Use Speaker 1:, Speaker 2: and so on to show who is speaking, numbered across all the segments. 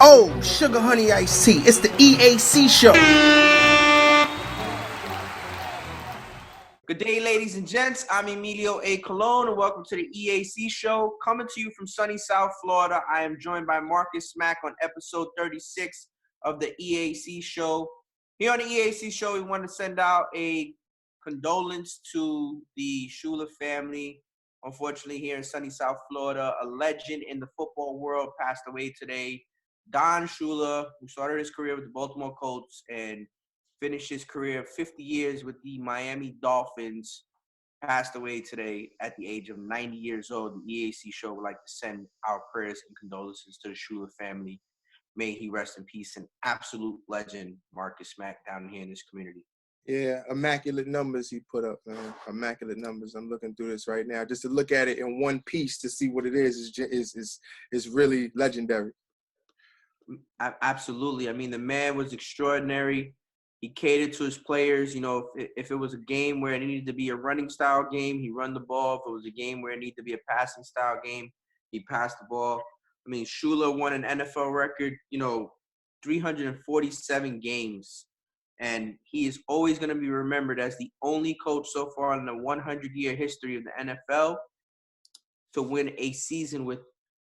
Speaker 1: Oh, sugar honey iced tea. It's the EAC Show.
Speaker 2: Good day, ladies and gents. I'm Emilio A. Colon, and welcome to the EAC Show. Coming to you from sunny South Florida, I am joined by Marcus Smack on episode 36 of the EAC Show. Here on the EAC Show, we want to send out a condolence to the Shula family. Unfortunately, here in sunny South Florida, a legend in the football world passed away today. Don Shula, who started his career with the Baltimore Colts and finished his career of 50 years with the Miami Dolphins, passed away today at the age of 90 years old. The EAC Show would like to send our prayers and condolences to the Shula family. May he rest in peace. An absolute legend, Marcus Mack, down here in this community.
Speaker 1: Yeah, immaculate numbers he put up, man. Immaculate numbers. I'm looking through this right now. Just to look at it in one piece to see what it is really legendary.
Speaker 2: Absolutely. I mean, the man was extraordinary. He catered to his players. You know, if it was a game where it needed to be a running style game, he run the ball. If it was a game where it needed to be a passing style game, he passed the ball. I mean, Shula won an NFL record, 347 games. And he is always going to be remembered as the only coach so far in the 100-year history of the NFL to win a season with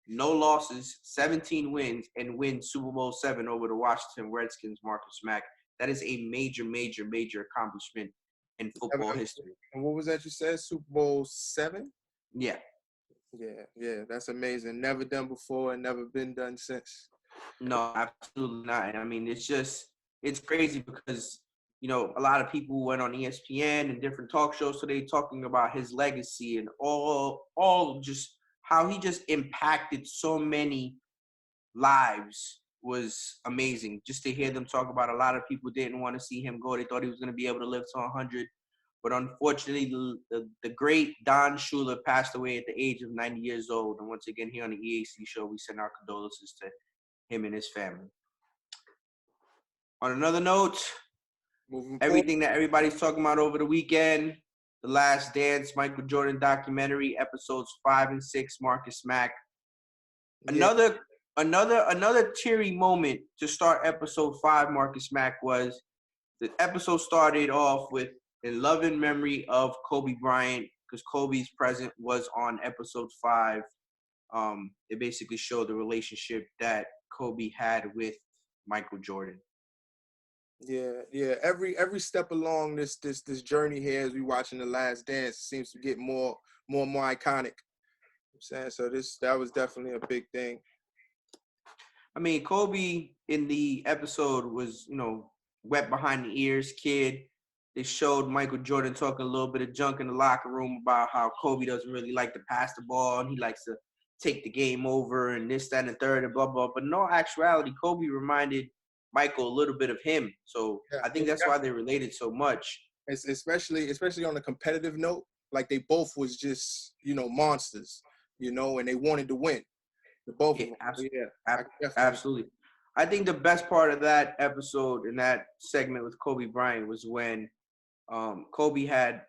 Speaker 2: no losses, 17 wins, and win Super Bowl VII over the Washington Redskins, Marcus Mack. That is a major, major, major accomplishment in football history.
Speaker 1: And what was that you said? Super Bowl VII?
Speaker 2: Yeah.
Speaker 1: Yeah. That's amazing. Never done before and never been done since.
Speaker 2: No, absolutely not. I mean, it's crazy because, a lot of people went on ESPN and different talk shows today talking about his legacy and all just how he just impacted so many lives was amazing. Just to hear them talk about, a lot of people didn't want to see him go. They thought he was going to be able to live to 100. But unfortunately, the great Don Shula passed away at the age of 90 years old. And once again, here on the EAC Show, we send our condolences to him and his family. On another note, everything that everybody's talking about over the weekend, The Last Dance, Michael Jordan documentary, episodes 5 and 6, Marcus Mack. Yeah. Another teary moment to start episode 5, Marcus Mack, was the episode started off with in love and memory of Kobe Bryant, because Kobe's present was on episode 5. It basically showed the relationship that Kobe had with Michael Jordan.
Speaker 1: Yeah. Every step along this journey here, as we watching The Last Dance, seems to get more and more iconic. I'm saying, so that was definitely a big thing.
Speaker 2: I mean, Kobe in the episode was, wet behind the ears kid. They showed Michael Jordan talking a little bit of junk in the locker room about how Kobe doesn't really like to pass the ball and he likes to take the game over and this, that, and the third and blah, blah. But in all actuality, Kobe reminded Michael a little bit of him. So yeah, I think that's why they related so much.
Speaker 1: Especially on a competitive note, like they both was just, monsters, and they wanted to win. The both of them.
Speaker 2: Absolutely. I think the best part of that episode and that segment with Kobe Bryant was when Kobe had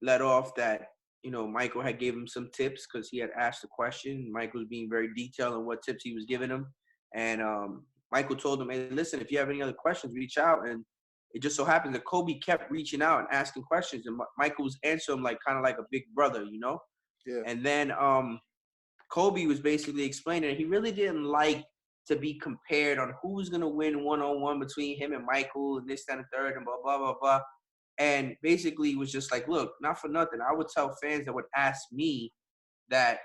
Speaker 2: let off that, Michael had gave him some tips because he had asked a question. Michael was being very detailed on what tips he was giving him. And Michael told him, hey, listen, if you have any other questions, reach out. And it just so happened that Kobe kept reaching out and asking questions. And Michael was answering kind of like a big brother,
Speaker 1: Yeah.
Speaker 2: And then Kobe was basically explaining that he really didn't like to be compared on who's going to win one-on-one between him and Michael and this, that, and third and blah, blah, blah, blah. And basically was just like, look, not for nothing. I would tell fans that would ask me that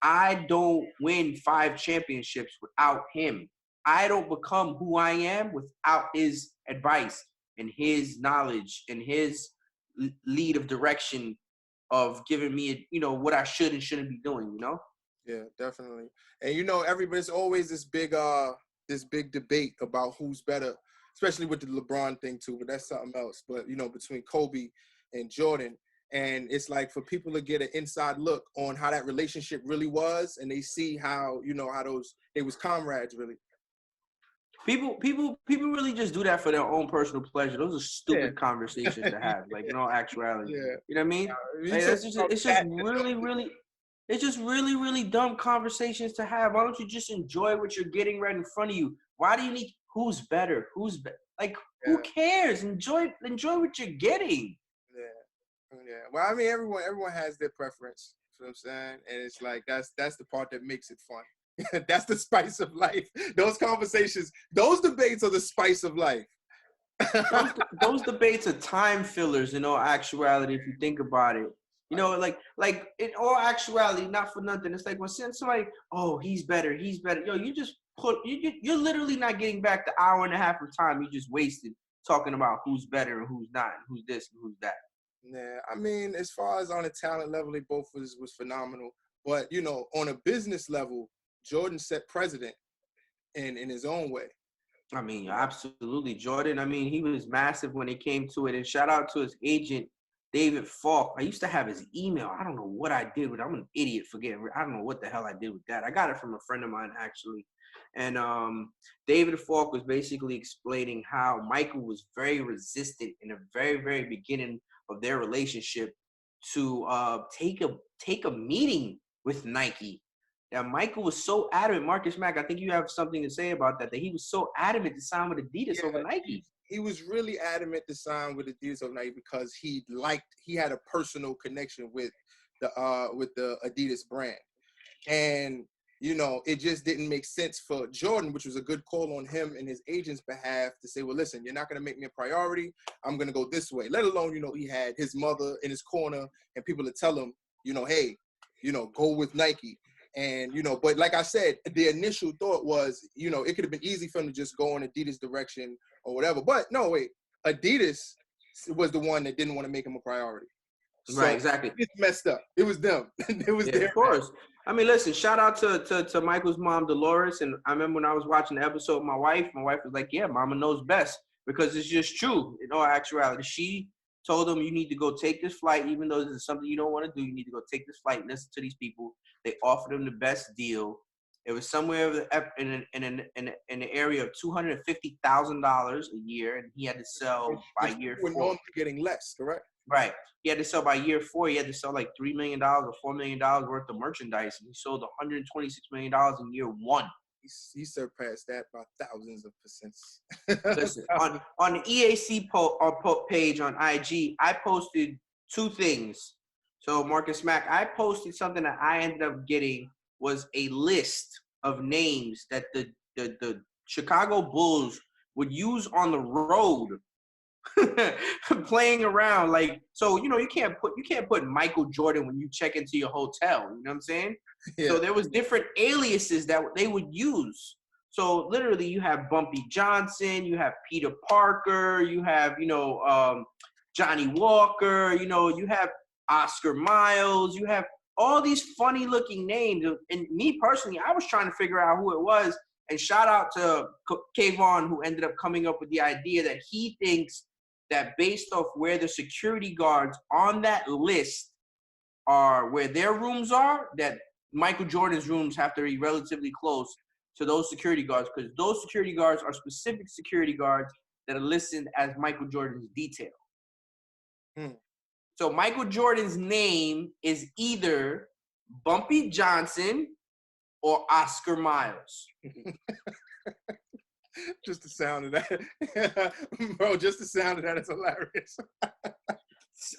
Speaker 2: I don't win 5 championships without him. I don't become who I am without his advice and his knowledge and his lead of direction of giving me, what I should and shouldn't be doing,
Speaker 1: Yeah, definitely. And everybody's always this big debate about who's better, especially with the LeBron thing too, but that's something else. But between Kobe and Jordan, and it's like for people to get an inside look on how that relationship really was, and they see how how they was comrades really.
Speaker 2: People really just do that for their own personal pleasure. Those are stupid conversations to have, in all actuality.
Speaker 1: Yeah.
Speaker 2: You know what I mean? It's just really, really. It's just really, really dumb conversations to have. Why don't you just enjoy what you're getting right in front of you? Why do you need who's better? Who's like who
Speaker 1: Yeah,
Speaker 2: cares? Enjoy what you're getting.
Speaker 1: yeah. Well, I mean, everyone has their preference. You know what I'm saying? And it's like that's the part that makes it fun. That's the spice of life. Those conversations, those debates are the spice of life.
Speaker 2: Those debates are time fillers in all actuality, if you think about it. You know, like in all actuality, not for nothing. It's like when somebody, oh, he's better. Yo, you just you're literally not getting back the hour and a half of time you just wasted talking about who's better and who's not, and who's this and who's that.
Speaker 1: Yeah, I mean, as far as on a talent level, they both was phenomenal. But you know, on a business level, Jordan set precedent in his own way.
Speaker 2: I mean, absolutely, Jordan. I mean, he was massive when it came to it. And shout out to his agent, David Falk. I used to have his email. I don't know what I did with it. I'm an idiot forgetting. I don't know what the hell I did with that. I got it from a friend of mine, actually. And David Falk was basically explaining how Michael was very resistant in the very, very beginning of their relationship to take a meeting with Nike. That Michael was so adamant. Marcus Mack, I think you have something to say about that. That he was so adamant to sign with Adidas over Nike.
Speaker 1: He was really adamant to sign with Adidas over Nike because he had a personal connection with the Adidas brand, and you know, it just didn't make sense for Jordan, which was a good call on him and his agent's behalf to say, well, listen, you're not going to make me a priority. I'm going to go this way. Let alone, you know, he had his mother in his corner and people to tell him, you know, hey, you know, go with Nike. And, you know, but like I said, the initial thought was, you know, it could have been easy for him to just go in Adidas direction or whatever. But no, wait, Adidas was the one that didn't want to make him a priority. So
Speaker 2: right, exactly.
Speaker 1: It's messed up. It was them. It was their
Speaker 2: of course. I mean, listen, shout out to Michael's mom, Dolores. And I remember when I was watching the episode with my wife was like, yeah, mama knows best, because it's just true. In all actuality, she told him, you need to go take this flight, even though this is something you don't want to do. You need to go take this flight and listen to these people. They offered him the best deal. It was somewhere in the area of $250,000 a year, and he had to sell by year 4.
Speaker 1: We're normally getting less, correct?
Speaker 2: Right. He had to sell by year 4. He had to sell like $3 million or $4 million worth of merchandise. And he sold $126 million in year 1.
Speaker 1: He surpassed that by thousands of percents.
Speaker 2: Listen, on the EAC page on IG, I posted 2 things. So Marcus Mack, I posted something that I ended up getting was a list of names that the Chicago Bulls would use on the road playing around. Like, so, you know, you can't put Michael Jordan when you check into your hotel, you know what I'm saying? Yeah. So there was different aliases that they would use. So literally you have Bumpy Johnson, you have Peter Parker, you have, you know, Johnny Walker, you know, you have Oscar Miles, you have all these funny looking names. And me personally, I was trying to figure out who it was. And shout out to Kayvon, who ended up coming up with the idea that he thinks that based off where the security guards on that list are, where their rooms are, that Michael Jordan's rooms have to be relatively close to those security guards, because those security guards are specific security guards that are listed as Michael Jordan's detail. So Michael Jordan's name is either Bumpy Johnson or Oscar Miles.
Speaker 1: Just the sound of that. Bro, just the sound of that is hilarious.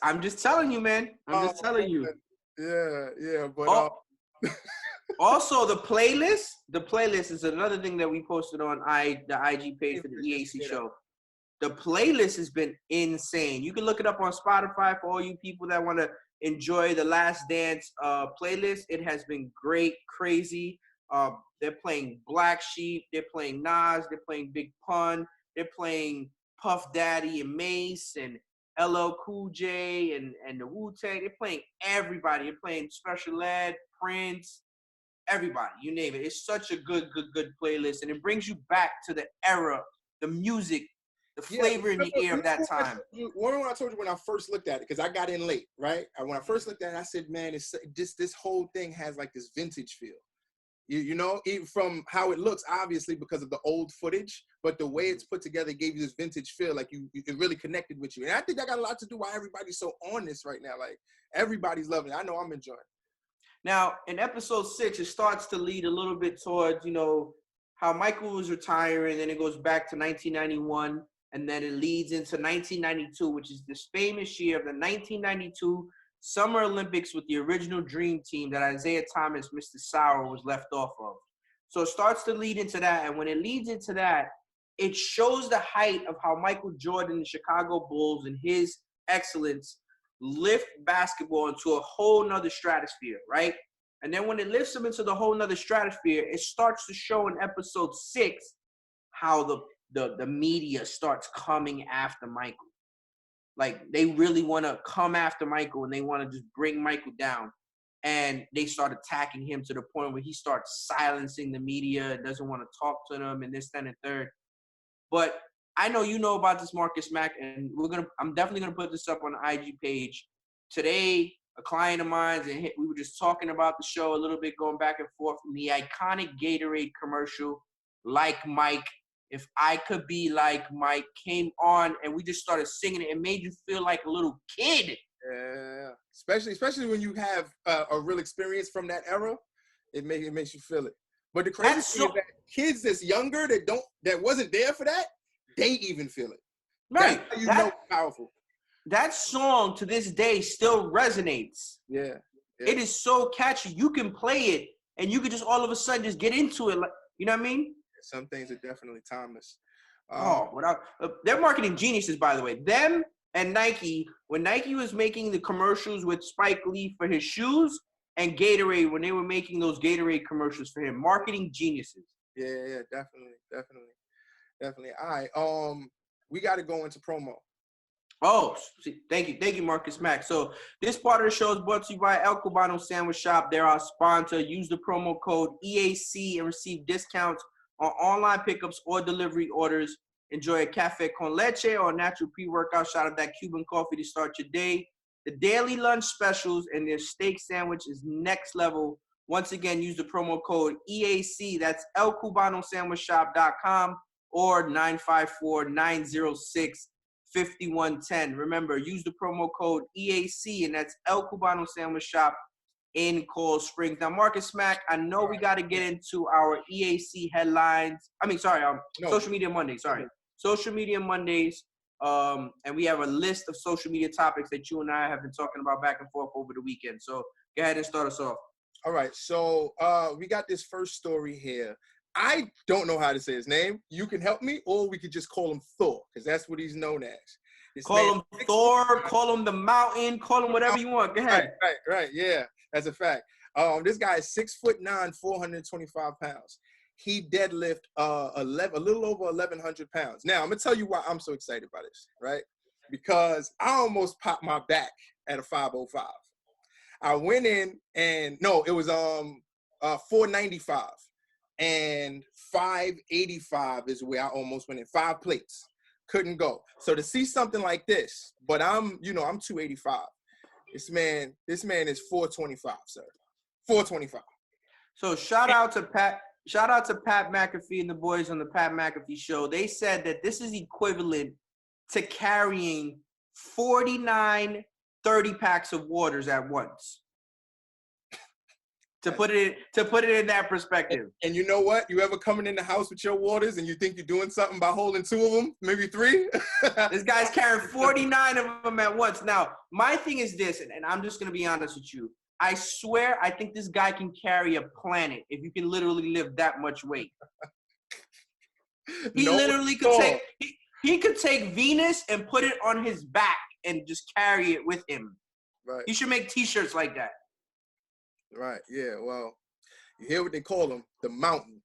Speaker 2: I'm just telling you, man. I'm just telling you.
Speaker 1: Yeah. But
Speaker 2: also the playlist. The playlist is another thing that we posted on the IG page for the EAC show. The playlist has been insane. You can look it up on Spotify for all you people that want to enjoy the Last Dance playlist. It has been great, crazy. They're playing Black Sheep. They're playing Nas. They're playing Big Pun. They're playing Puff Daddy and Mace and LL Cool J and the Wu-Tang. They're playing everybody. They're playing Special Ed, Prince, everybody. You name it. It's such a good playlist. And it brings you back to the era, the music, the flavor in the ear of that time.
Speaker 1: Remember when I told you when I first looked at it, because I got in late, right? When I first looked at it, I said, man, it's just this whole thing has like this vintage feel. You know, even from how it looks, obviously because of the old footage, but the way it's put together gave you this vintage feel, like it really connected with you. And I think that got a lot to do why everybody's so on this right now. Like everybody's loving it. I know I'm enjoying it.
Speaker 2: Now, in episode 6, it starts to lead a little bit towards, you know, how Michael was retiring, then it goes back to 1991, and then it leads into 1992, which is this famous year of the 1992 Summer Olympics with the original Dream Team that Isaiah Thomas, Mr. Sauer, was left off of. So it starts to lead into that, and when it leads into that, it shows the height of how Michael Jordan, the Chicago Bulls, and his excellence lift basketball into a whole nother stratosphere, right? And then when it lifts them into the whole nother stratosphere, it starts to show in episode 6 how the media starts coming after Michael. Like, they really want to come after Michael, and they want to just bring Michael down. And they start attacking him to the point where he starts silencing the media, doesn't want to talk to them, and this, that, and third. But I know you know about this, Marcus Mack, and I'm definitely gonna put this up on the IG page. Today, a client of mine, and we were just talking about the show a little bit, going back and forth from the iconic Gatorade commercial, Like Mike. If I Could Be Like Mike came on, and we just started singing it. It made you feel like a little kid.
Speaker 1: Yeah, especially when you have a real experience from that era, it makes you feel it. But the crazy thing is that kids that's younger that wasn't there for that, they even feel it.
Speaker 2: Right.
Speaker 1: That's how you know it's powerful.
Speaker 2: That song to this day still resonates.
Speaker 1: Yeah.
Speaker 2: It is so catchy. You can play it and you can just all of a sudden just get into it. Like, you know what I mean?
Speaker 1: Some things are definitely timeless.
Speaker 2: They're marketing geniuses, by the way. Them and Nike, when Nike was making the commercials with Spike Lee for his shoes, and Gatorade when they were making those Gatorade commercials for him. Marketing geniuses.
Speaker 1: Yeah, definitely. All right, we got to go into promo.
Speaker 2: Oh, thank you, Marcus Mack. So this part of the show is brought to you by El Cubano Sandwich Shop. They're our sponsor. Use the promo code EAC and receive discounts on online pickups or delivery orders. Enjoy a cafe con leche or a natural pre-workout shot of that Cuban coffee to start your day. The daily lunch specials and their steak sandwich is next level. Once again, use the promo code EAC. That's elcubanosandwichshop.com or 954-906-5110. Remember, use the promo code EAC, and that's El Cubano Sandwich Shop in Coral Springs. Now, Marcus Mack, I know we got to get into our EAC headlines. Social Media Monday. Social Media Mondays. And we have a list of social media topics that you and I have been talking about back and forth over the weekend. So go ahead and start us off.
Speaker 1: All right. So we got this first story here. I don't know how to say his name. You can help me, or we could just call him Thor, because that's what he's known as.
Speaker 2: Call him Thor, call him the Mountain, call him whatever you want. Go ahead.
Speaker 1: Right. Yeah, that's a fact. This guy is 6'9", 425 pounds. He deadlift a little over 1,100 pounds. Now, I'm going to tell you why I'm so excited about this, right? Because I almost popped my back at a 505. I went in and, it was 495. And 585 is where I almost went in. 5 plates. Couldn't go. So to see something like this, but I'm 285. This man is 425, sir. 425.
Speaker 2: So shout out to Pat McAfee and the boys on the Pat McAfee Show. They said that this is equivalent to carrying 49 30-packs of waters at once. To put it in that perspective.
Speaker 1: And you know what? You ever coming in the house with your waters and you think you're doing something by holding 2 of them, maybe 3?
Speaker 2: This guy's carrying 49 of them at once. Now, my thing is this, and I'm just going to be honest with you. I swear I think this guy can carry a planet if you can literally lift that much weight. He literally could take he could take Venus and put it on his back and just carry it with him.
Speaker 1: Right.
Speaker 2: He should make T-shirts like that.
Speaker 1: Right. Yeah. Well, you hear what they call them, the Mountain.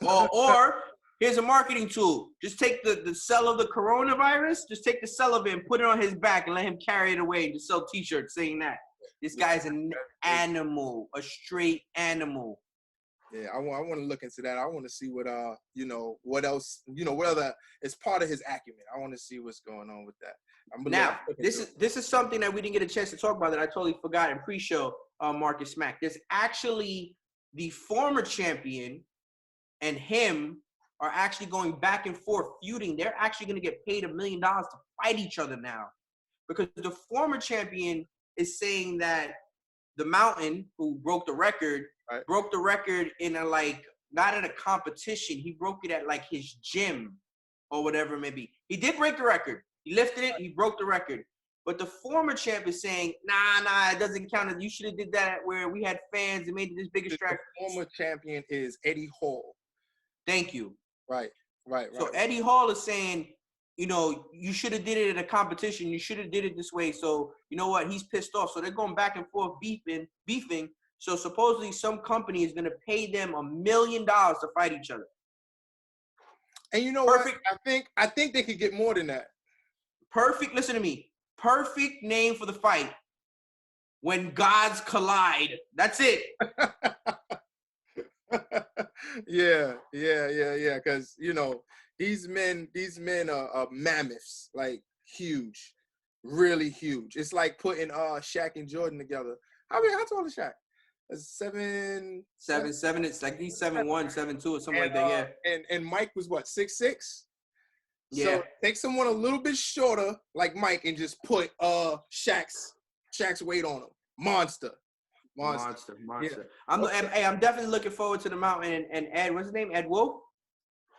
Speaker 2: or here's a marketing tool. Just take the cell of the coronavirus. Just take the cell of it and put it on his back and let him carry it away and just sell T-shirts saying that. This guy's an animal, a straight animal.
Speaker 1: Yeah, I want to look into that. I want to see what what else, what other is part of his acumen. I want to see what's going on with that.
Speaker 2: Now, this is something that we didn't get a chance to talk about that I totally forgot in pre-show, Marcus Mack. There's actually the former champion and him are actually going back and forth feuding. They're actually going to get paid $1 million to fight each other now because the former champion is saying that the Mountain, who broke the record,
Speaker 1: Right.
Speaker 2: broke the record in a not in a competition. He broke it at like his gym or whatever it may be. He did break the record. He lifted it. He broke the record. But the former champ is saying, nah, it doesn't count. You should have did that where we had fans and made it this big distraction.
Speaker 1: The former champion is Eddie Hall.
Speaker 2: Thank you.
Speaker 1: Right.
Speaker 2: So Eddie Hall is saying, you should have did it in a competition. You should have did it this way. So you know what? He's pissed off. So they're going back and forth beefing. So supposedly some company is going to pay them $1 million to fight each other.
Speaker 1: And you know what? I think they could get more than that.
Speaker 2: Perfect. Listen to me. Perfect name for the fight. When gods collide. That's it.
Speaker 1: Yeah. Because these men are mammoths, like huge, really huge. It's like putting Shaq and Jordan together. How tall is Shaq? 7'7".
Speaker 2: It's like he's 7'1", 7'2", or something like that. Yeah.
Speaker 1: And Mike was what, 6'6"?
Speaker 2: Yeah.
Speaker 1: So take someone a little bit shorter, like Mike, and just put Shaq's weight on him. Monster. Yeah.
Speaker 2: I'm definitely looking forward to the Mountain and Ed. What's his name? Ed Wolf.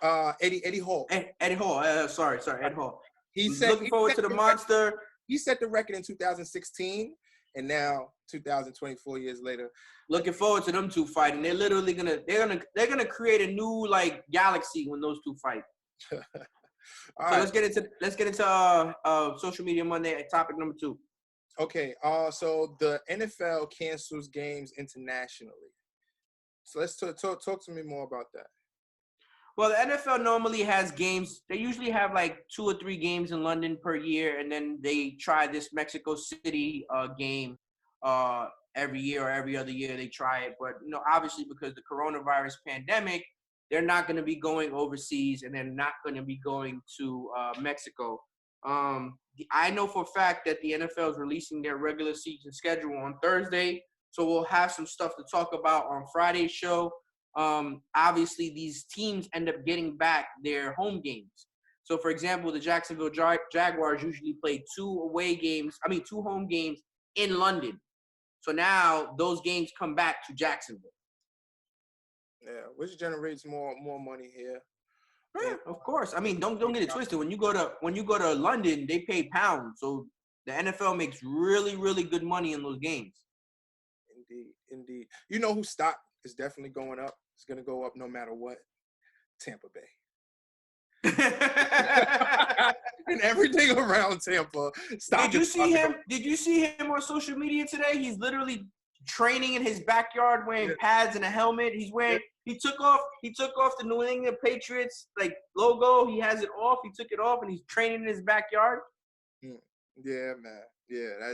Speaker 1: Eddie Hall.
Speaker 2: Eddie Hall. Sorry, Ed Hall. Looking forward to the Monster.
Speaker 1: He set the record in 2016, and now 2024 years later.
Speaker 2: Looking forward to them two fighting. They're literally gonna create a new galaxy when those two fight.
Speaker 1: All
Speaker 2: right.
Speaker 1: Let's
Speaker 2: get into social media Monday. Topic number 2.
Speaker 1: Okay. So the NFL cancels games internationally. So let's talk to me more about that.
Speaker 2: Well, the NFL normally has games. They usually have 2 or 3 games in London per year, and then they try this Mexico City game every year or every other year. They try it, but obviously because the coronavirus pandemic, they're not going to be going overseas, and they're not going to be going to Mexico. I know for a fact that the NFL is releasing their regular season schedule on Thursday, so we'll have some stuff to talk about on Friday's show. Obviously, these teams end up getting back their home games. So, for example, the Jacksonville Jaguars usually play 2 home games in London. So now those games come back to Jacksonville.
Speaker 1: Yeah, which generates more money here.
Speaker 2: Yeah, of course. I mean, don't get it twisted. When you go to London, they pay pounds. So the NFL makes really, really good money in those games.
Speaker 1: Indeed. You know who stock is definitely going up? It's going to go up no matter what. Tampa Bay. And everything around Tampa.
Speaker 2: Did you see him on social media today? He's literally training in his backyard wearing pads and a helmet. He took off the New England Patriots logo. He has it off. He took it off and he's training in his backyard.
Speaker 1: Yeah, man. Yeah,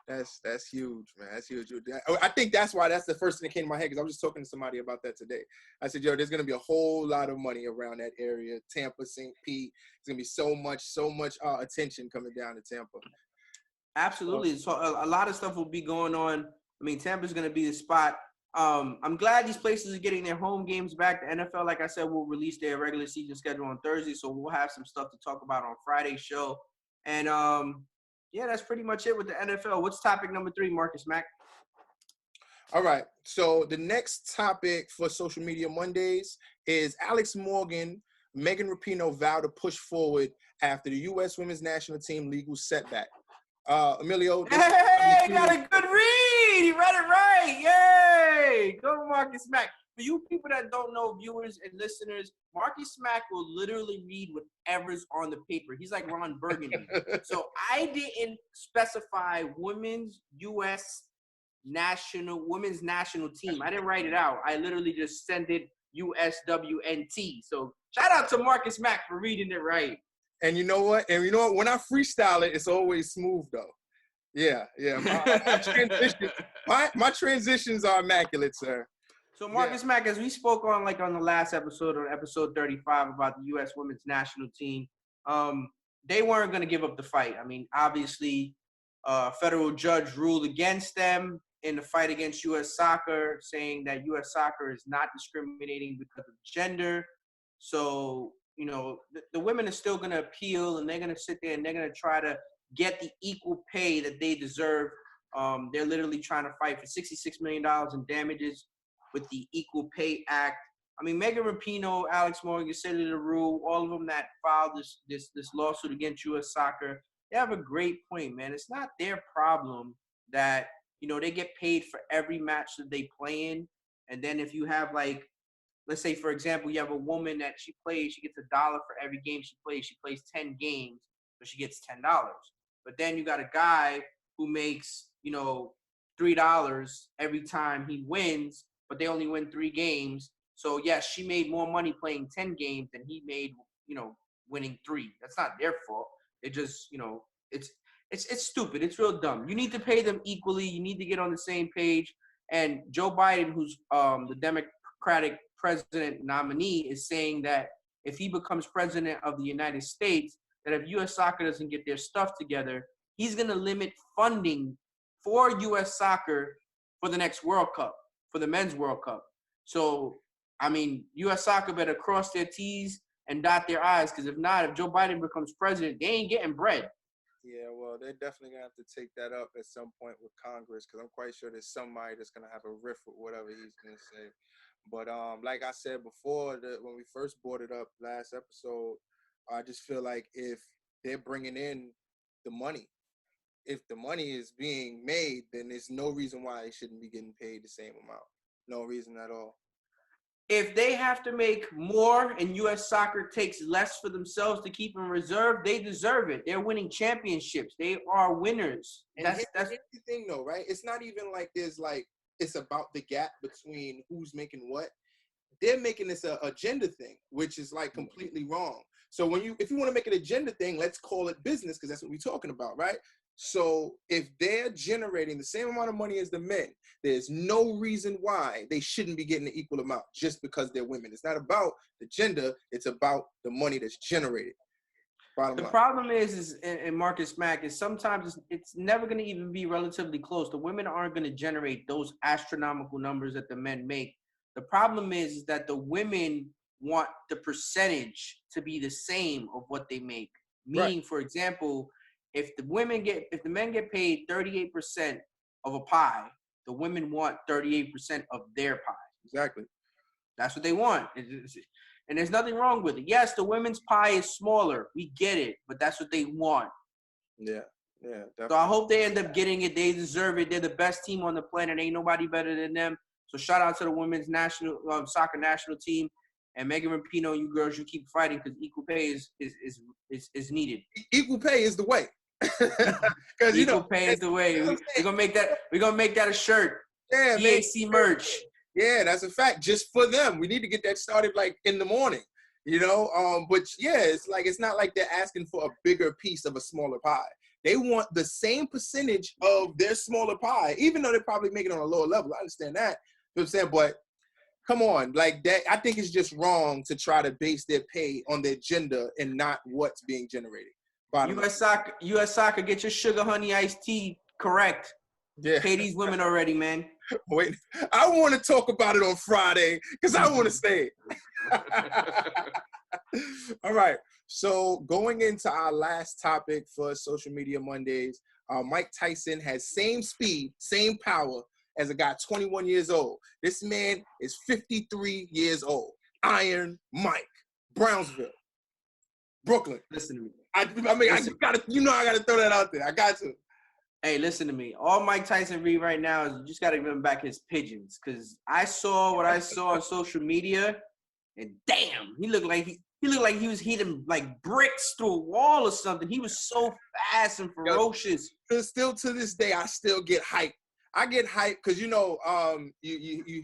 Speaker 1: that's huge, man. That's huge. I think that's why that's the first thing that came to my head, because I was just talking to somebody about that today. I said, there's going to be a whole lot of money around that area. Tampa, St. Pete. There's going to be so much attention coming down to Tampa.
Speaker 2: Absolutely. So a lot of stuff will be going on. I mean, Tampa's going to be the spot. I'm glad these places are getting their home games back. The NFL, like I said, will release their regular season schedule on Thursday, so we'll have some stuff to talk about on Friday's show. And that's pretty much it with the NFL. What's topic number 3, Marcus Mack?
Speaker 1: All right. So the next topic for Social Media Mondays is Alex Morgan, Megan Rapinoe vow to push forward after the U.S. Women's National Team legal setback. Emilio.
Speaker 2: Hey, got a good read. He read it right. Yay. Go to Marcus Mack. For you people that don't know, viewers and listeners, Marcus Mack will literally read whatever's on the paper. He's like Ron Burgundy. So I didn't specify women's national team. I didn't write it out. I literally just sent it USWNT. So shout out to Marcus Mack for reading it right.
Speaker 1: And you know what? When I freestyle it, it's always smooth though. Yeah. My transitions are immaculate, sir.
Speaker 2: So Marcus Mack, as we spoke on on the last episode, on episode 35, about the U.S. Women's National Team, they weren't going to give up the fight. I mean, obviously, a federal judge ruled against them in the fight against U.S. Soccer, saying that U.S. Soccer is not discriminating because of gender. So, the women are still going to appeal, and they're going to sit there and they're going to try to get the equal pay that they deserve They're literally trying to fight for $66 million in damages with the Equal Pay Act. I mean, Megan Rapinoe, Alex Morgan, Celia LaRue, all of them that filed this lawsuit against U.S. Soccer, they have a great point, man. It's not their problem that, they get paid for every match that they play in. And then if you have, like, let's say, for example, you have a woman that she gets $1 for every game she plays. She plays 10 games, so she gets $10. But then you got a guy who makes, $3 every time he wins, but they only win 3 games. So, yes, she made more money playing 10 games than he made, winning 3. That's not their fault. It just, it's stupid. It's real dumb. You need to pay them equally. You need to get on the same page. And Joe Biden, who's the Democratic president nominee, is saying that if he becomes president of the United States, that if U.S. Soccer doesn't get their stuff together, he's going to limit funding for U.S. Soccer for the next World Cup, for the Men's World Cup. So, I mean, U.S. Soccer better cross their T's and dot their I's, because if not, if Joe Biden becomes president, they ain't getting bread.
Speaker 1: Yeah, well, they're definitely going to have to take that up at some point with Congress, because I'm quite sure there's somebody that's going to have a riff with whatever he's going to say. But like I said before, when we first brought it up last episode, I just feel like if they're bringing in the money, if the money is being made, then there's no reason why they shouldn't be getting paid the same amount. No reason at all.
Speaker 2: If they have to make more and U.S. Soccer takes less for themselves to keep in reserve, they deserve it. They're winning championships. They are winners.
Speaker 1: And that's the thing, though, right? It's not even like it's about the gap between who's making what. They're making this a agenda thing, which is like completely wrong. So if you want to make an agenda thing, let's call it business, because that's what we're talking about, right? So if they're generating the same amount of money as the men, there's no reason why they shouldn't be getting an equal amount just because they're women. It's not about the gender. It's about the money that's generated.
Speaker 2: The problem is and Marcus Mack, is sometimes it's never going to even be relatively close. The women aren't going to generate those astronomical numbers that the men make. The problem is that the women want the percentage to be the same of what they make. Meaning, right. For example, if the men get paid 38% of a pie, the women want 38% of their pie.
Speaker 1: Exactly.
Speaker 2: That's what they want. And there's nothing wrong with it. Yes, the women's pie is smaller. We get it, but that's what they want.
Speaker 1: Yeah, definitely.
Speaker 2: So I hope they end up getting it. They deserve it. They're the best team on the planet. Ain't nobody better than them. So shout out to the women's national soccer national team. And Megan Rapinoe, you girls, you keep fighting, because equal pay is needed.
Speaker 1: Equal pay is the way.
Speaker 2: Because equal pay is the way. We're gonna make that a shirt.
Speaker 1: Yeah,
Speaker 2: EAC merch.
Speaker 1: Yeah, that's a fact. Just for them, we need to get that started like in the morning. But yeah, it's not like they're asking for a bigger piece of a smaller pie. They want the same percentage of their smaller pie, even though they're probably making it on a lower level. I understand that. You know what I'm saying? But come on, like that. I think it's just wrong to try to base their pay on their gender and not what's being generated.
Speaker 2: U.S. Soccer, get your sugar honey iced tea correct. Yeah. Pay these women already, man.
Speaker 1: Wait, I want to talk about it on Friday because I want to stay. All right. So going into our last topic for Social Media Mondays, Mike Tyson has same speed, same power as a guy 21 years old. This man is 53 years old. Iron Mike, Brownsville, Brooklyn.
Speaker 2: Listen to me.
Speaker 1: I gotta throw that out there. I got to.
Speaker 2: Hey, listen to me. All Mike Tyson read right now is you just got to give him back his pigeons, because I saw what I saw on social media, and damn, he looked like he was hitting like bricks through a wall or something. He was so fast and ferocious.
Speaker 1: Still to this day, I still get hyped. I get hyped because you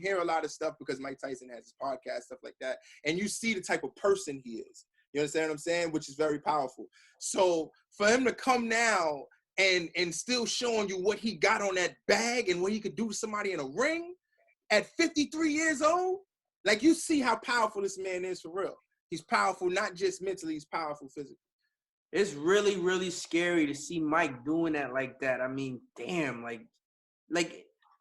Speaker 1: hear a lot of stuff because Mike Tyson has his podcast, stuff like that, and you see the type of person he is. You understand what I'm saying? Which is very powerful. So for him to come now and still showing you what he got on that bag and what he could do to somebody in a ring at 53 years old, like, you see how powerful this man is for real. He's powerful, not just mentally, he's powerful physically.
Speaker 2: It's really, really scary to see Mike doing that like that. I mean, damn, like,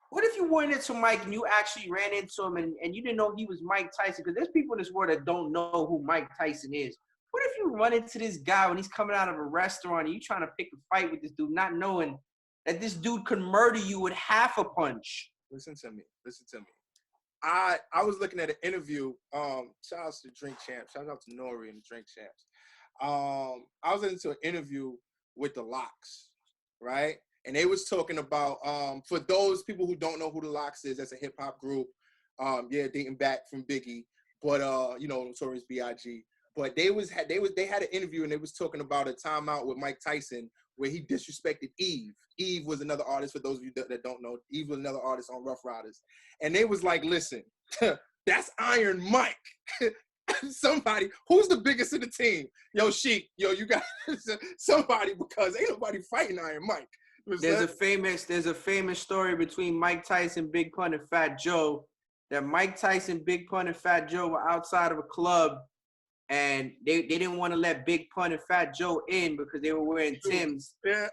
Speaker 2: what if you went into Mike and you actually ran into him and you didn't know he was Mike Tyson? Because there's people in this world that don't know who Mike Tyson is. What if you run into this guy when he's coming out of a restaurant and you trying to pick a fight with this dude, not knowing that this dude could murder you with half a punch.
Speaker 1: Listen to me. I was looking at an interview. Shout out to Drink Champs. Shout out to Nori and the Drink Champs. I was listening to an interview with the Lox, right? And they was talking about for those people who don't know who the Lox is, that's a hip hop group. Dating back from Biggie, but Notorious B.I.G. But they had an interview and they was talking about a timeout with Mike Tyson where he disrespected Eve. Eve was another artist, for those of you that don't know. Eve was another artist on Rough Riders. And they was like, listen, that's Iron Mike. Somebody, who's the biggest in the team? Yo, Sheik, you got somebody, because ain't nobody fighting Iron Mike.
Speaker 2: There's a famous story between Mike Tyson, Big Pun, and Fat Joe, that Mike Tyson, Big Pun, and Fat Joe were outside of a club, and they didn't want to let Big Pun and Fat Joe in because they were wearing Timbs.
Speaker 1: Yeah.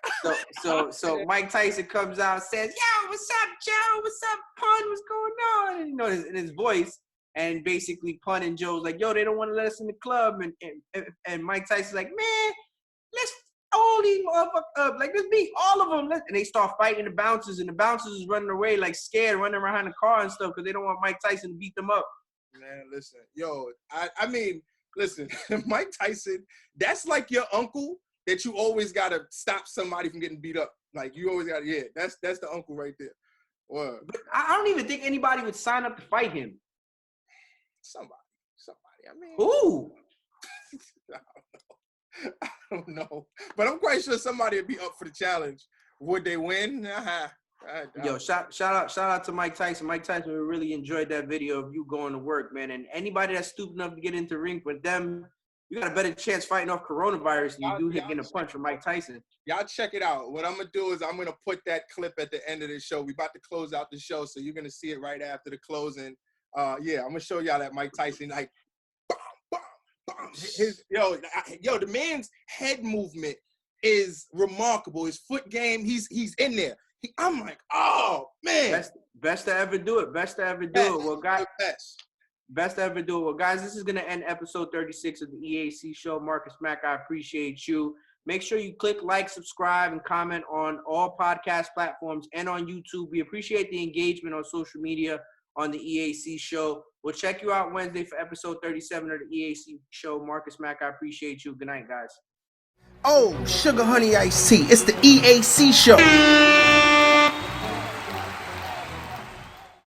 Speaker 2: So Mike Tyson comes out and says, "Yo, what's up, Joe? What's up, Pun? What's going on?" And, in his voice, and basically Pun and Joe's like, "Yo, they don't want to let us in the club," and Mike Tyson's like, "Man, let's all these motherfuckers up, like let's beat all of them." And they start fighting the bouncers, and the bouncers is running away like scared, running behind the car and stuff because they don't want Mike Tyson to beat them up.
Speaker 1: Man, listen, I mean, listen, Mike Tyson, that's like your uncle that you always gotta stop somebody from getting beat up. Like you always gotta, that's the uncle right there. What?
Speaker 2: But I don't even think anybody would sign up to fight him.
Speaker 1: Somebody. I mean,
Speaker 2: who?
Speaker 1: I don't know, but I'm quite sure somebody would be up for the challenge. Would they win?
Speaker 2: Yo, shout out to Mike Tyson. Mike Tyson, we really enjoyed that video of you going to work, man. And anybody that's stupid enough to get into the ring with them, you got a better chance fighting off coronavirus than you do getting a punch from Mike Tyson.
Speaker 1: Y'all check it out. What I'm gonna do is I'm gonna put that clip at the end of the show. We about to close out the show, so you're gonna see it right after the closing. I'm gonna show y'all that Mike Tyson, like, the man's head movement is remarkable. His foot game, he's in there. I'm like, oh man,
Speaker 2: best to ever do it. Best to ever do it. Well, guys, best to ever do it. Well, guys, this is gonna end episode 36 of the EAC Show. Marcus Mack, I appreciate you. Make sure you click like, subscribe, and comment on all podcast platforms and on YouTube. We appreciate the engagement on social media on the EAC Show. We'll check you out Wednesday for episode 37 of the EAC Show. Marcus Mack, I appreciate you. Good night, guys.
Speaker 3: Oh, sugar honey iced tea. It's the EAC Show.